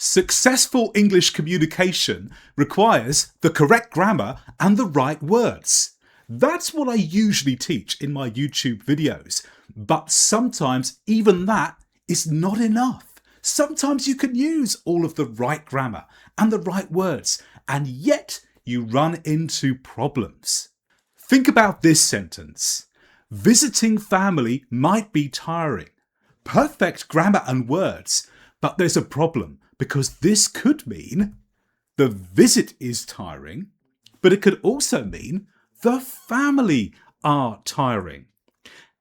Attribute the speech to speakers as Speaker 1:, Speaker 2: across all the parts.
Speaker 1: Successful English communication requires the correct grammar and the right words. That's what I usually teach in my YouTube videos, but sometimes even that is not enough. Sometimes you can use all of the right grammar and the right words, and yet you run into problems. Think about this sentence. Visiting family might be tiring. Perfect grammar and words, but there's a problem because this could mean the visit is tiring, but it could also mean the family are tiring.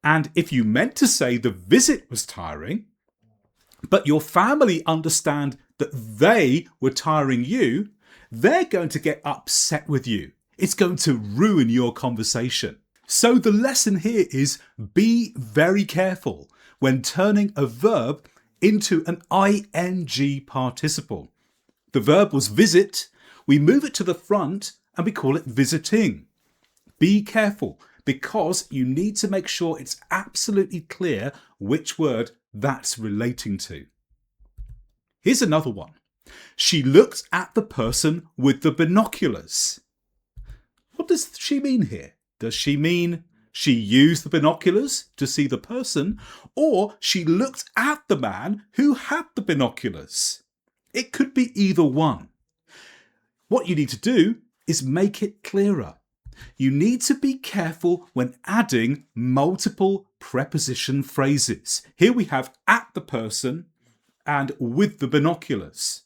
Speaker 1: And if you meant to say the visit was tiring, but your family understand that they were tiring you, they're going to get upset with you. It's going to ruin your conversation. So the lesson here is be very careful when turning a verb into an ing participle. The verb was visit, we move it to the front and we call it visiting. Be careful because you need to make sure it's absolutely clear which word that's relating to. Here's another one. She looked at the person with the binoculars. What does she mean here? Does she mean she used the binoculars to see the person, or she looked at the man who had the binoculars? It could be either one. What you need to do is make it clearer. You need to be careful when adding multiple preposition phrases. Here we have at the person and with the binoculars.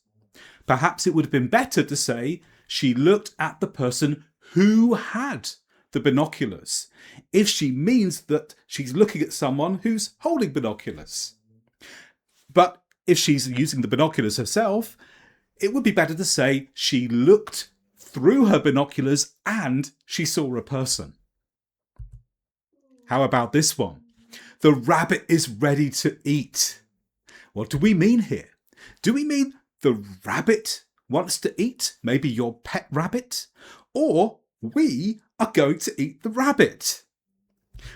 Speaker 1: Perhaps it would have been better to say she looked at the person who had the binoculars, if she means that she's looking at someone who's holding binoculars. But if she's using the binoculars herself, it would be better to say she looked through her binoculars and she saw a person. How about this one? The rabbit is ready to eat. What do we mean here? Do we mean the rabbit wants to eat, maybe your pet rabbit? Or we are going to eat the rabbit?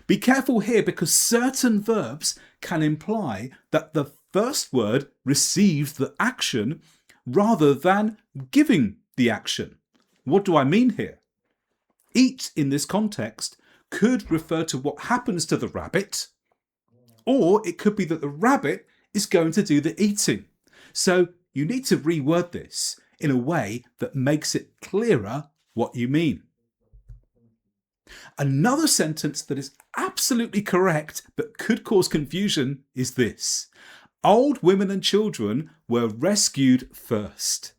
Speaker 1: Be careful here because certain verbs can imply that the first word receives the action rather than giving the action. What do I mean here? Eat in this context could refer to what happens to the rabbit, or it could be that the rabbit is going to do the eating. So you need to reword this in a way that makes it clearer what you mean. Another sentence that is absolutely correct but could cause confusion is this. Old women and children were rescued first.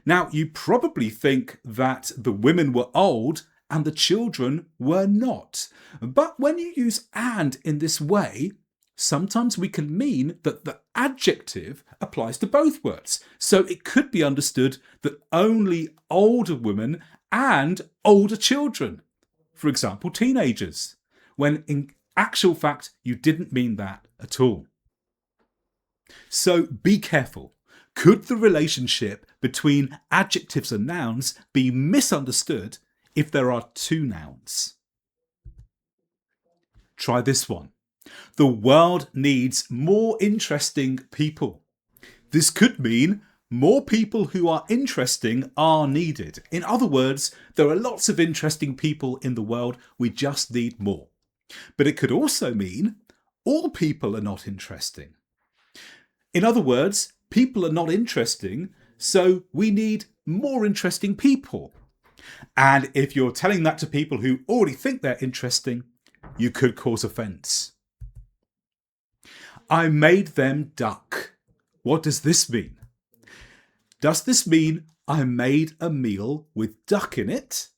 Speaker 1: Now, you probably think that the women were old and the children were not. But when you use and in this way, sometimes we can mean that the adjective applies to both words. So it could be understood that only older women and older children, for example, teenagers, when in actual fact, you didn't mean that at all. So be careful. Could the relationship between adjectives and nouns be misunderstood if there are two nouns? Try this one. The world needs more interesting people. This could mean more people who are interesting are needed. In other words, there are lots of interesting people in the world, we just need more. But it could also mean all people are not interesting. In other words, people are not interesting, so we need more interesting people. And if you're telling that to people who already think they're interesting, you could cause offence. I made them duck. What does this mean? Does this mean I made a meal with duck in it?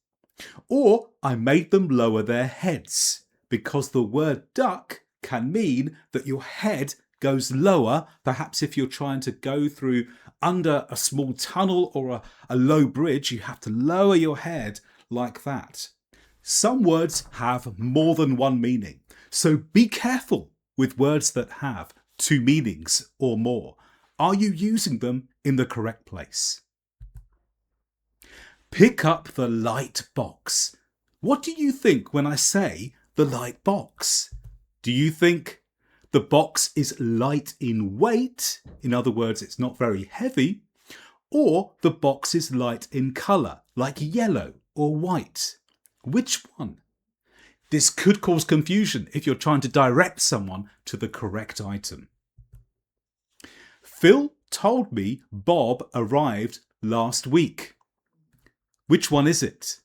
Speaker 1: Or I made them lower their heads? Because the word duck can mean that your head goes lower. Perhaps if you're trying to go through under a small tunnel or a low bridge, you have to lower your head like that. Some words have more than one meaning, so be careful with words that have two meanings or more. Are you using them in the correct place? Pick up the light box. What do you think when I say the light box? Do you think the box is light in weight, in other words, it's not very heavy, or the box is light in colour, like yellow or white. Which one? This could cause confusion if you're trying to direct someone to the correct item. Phil told me Bob arrived last week. Which one is it?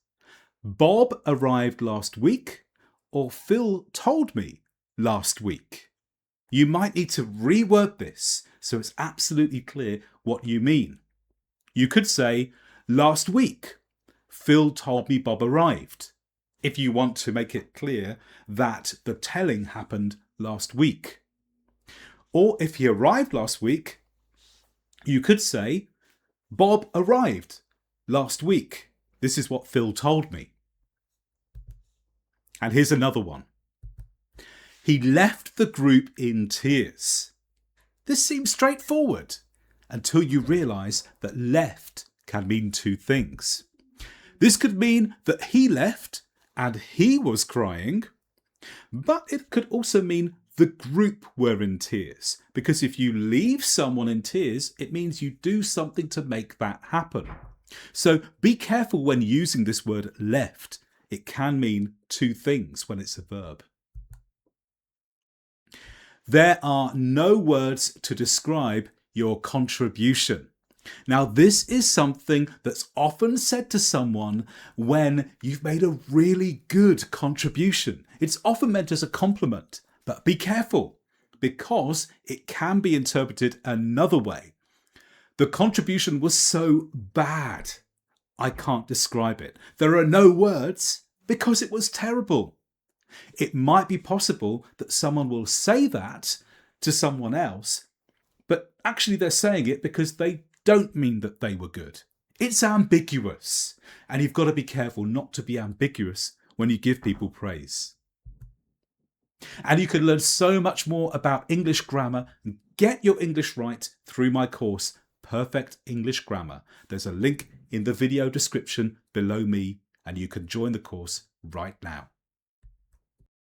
Speaker 1: Bob arrived last week, or Phil told me last week? You might need to reword this so it's absolutely clear what you mean. You could say, last week, Phil told me Bob arrived, if you want to make it clear that the telling happened last week. Or if he arrived last week, you could say, Bob arrived last week. This is what Phil told me. And here's another one. He left the group in tears. This seems straightforward until you realise that left can mean two things. This could mean that he left and he was crying, but it could also mean the group were in tears, because if you leave someone in tears, it means you do something to make that happen. So be careful when using this word left. It can mean two things when it's a verb. There are no words to describe your contribution. Now, this is something that's often said to someone when you've made a really good contribution. It's often meant as a compliment, but be careful because it can be interpreted another way. The contribution was so bad, I can't describe it. There are no words because it was terrible. It might be possible that someone will say that to someone else, but actually they're saying it because they don't mean that they were good. It's ambiguous, and you've got to be careful not to be ambiguous when you give people praise. And you can learn so much more about English grammar and get your English right through my course, Perfect English Grammar. There's a link in the video description below me, and you can join the course right now.